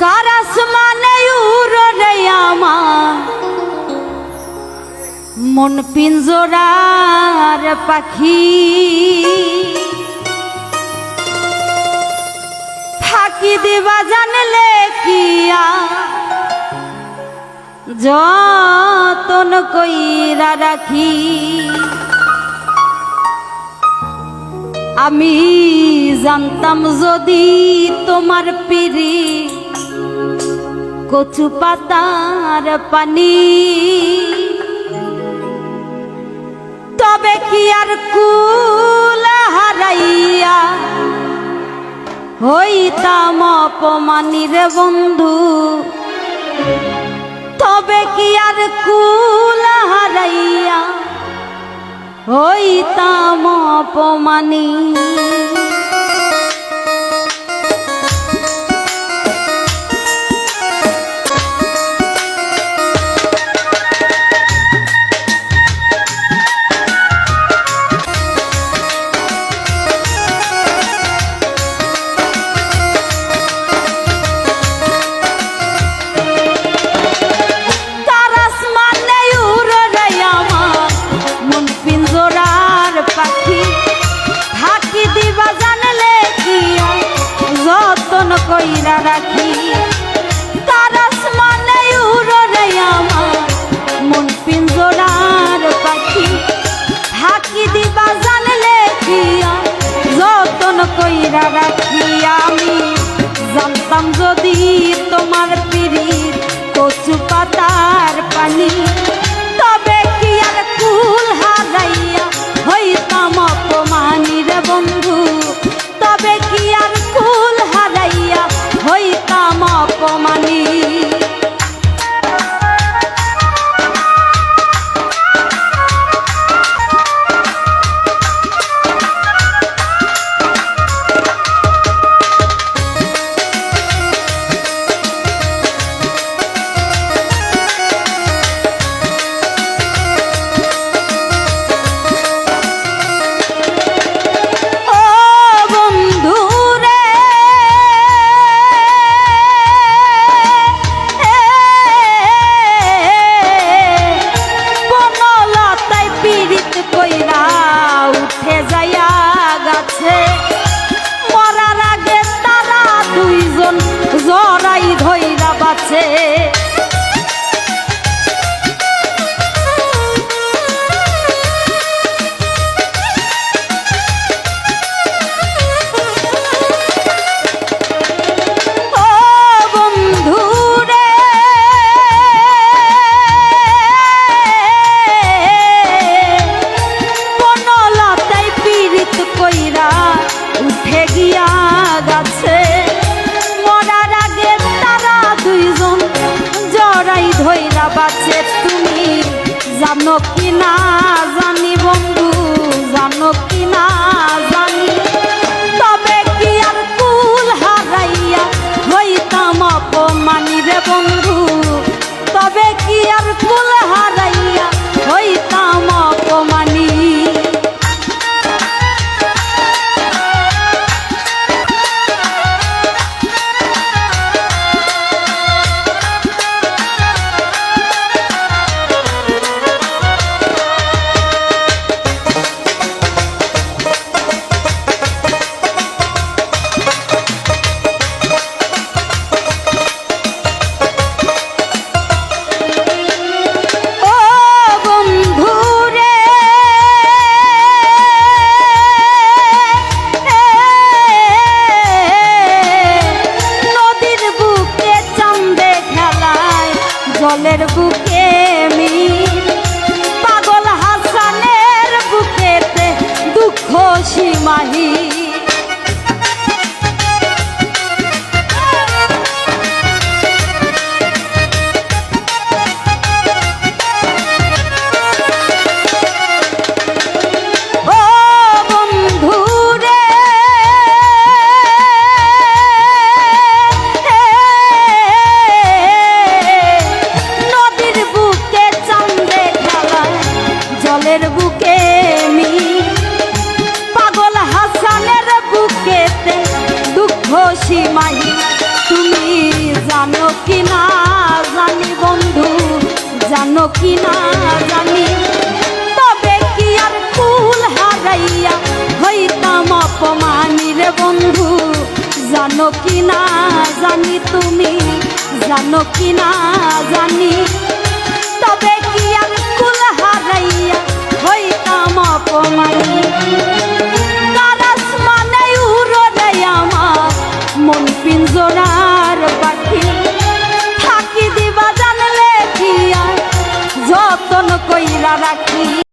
কার আসমানে উড়ে আমার মন পিঞ্জরার পাখি, ফাঁকি দিবা জানলে কিয়া যতন কইরা রাখি। আমি জানতাম যদি তোমার পিরি কচু পাতার পানি, তবে কি আর কুল হারাইয়া হইতাম অপমানী রে বন্ধু, তবে কি আর কুল হারাইয়া হইতাম অপমানী। কইরা রাখি তার আসমানে উড়ে আমার মন পিঞ্জরার পাখি, ফাঁকি দিবা জানলে কিয়া যতন কইরা রাখি। আমি জানতাম যদি তোমার পিরিত কচু পাতার পানি, তবে কি আর কুল হারাইয়া হইতাম অপমানী রে বন্ধু, তবে কি আর কুল হারাইয়া হইতাম অপমানী। মরার আগে তারা দুইজন জড়াই ধইরা বাঁচে, জানো কি না জানি বন্ধু, জানো কি না জানি, তবে কি আর কুল হারাইয়া হইতাম অপমানী রে বন্ধু। জানো কি না জানি, তুমি জানো কি না জানি।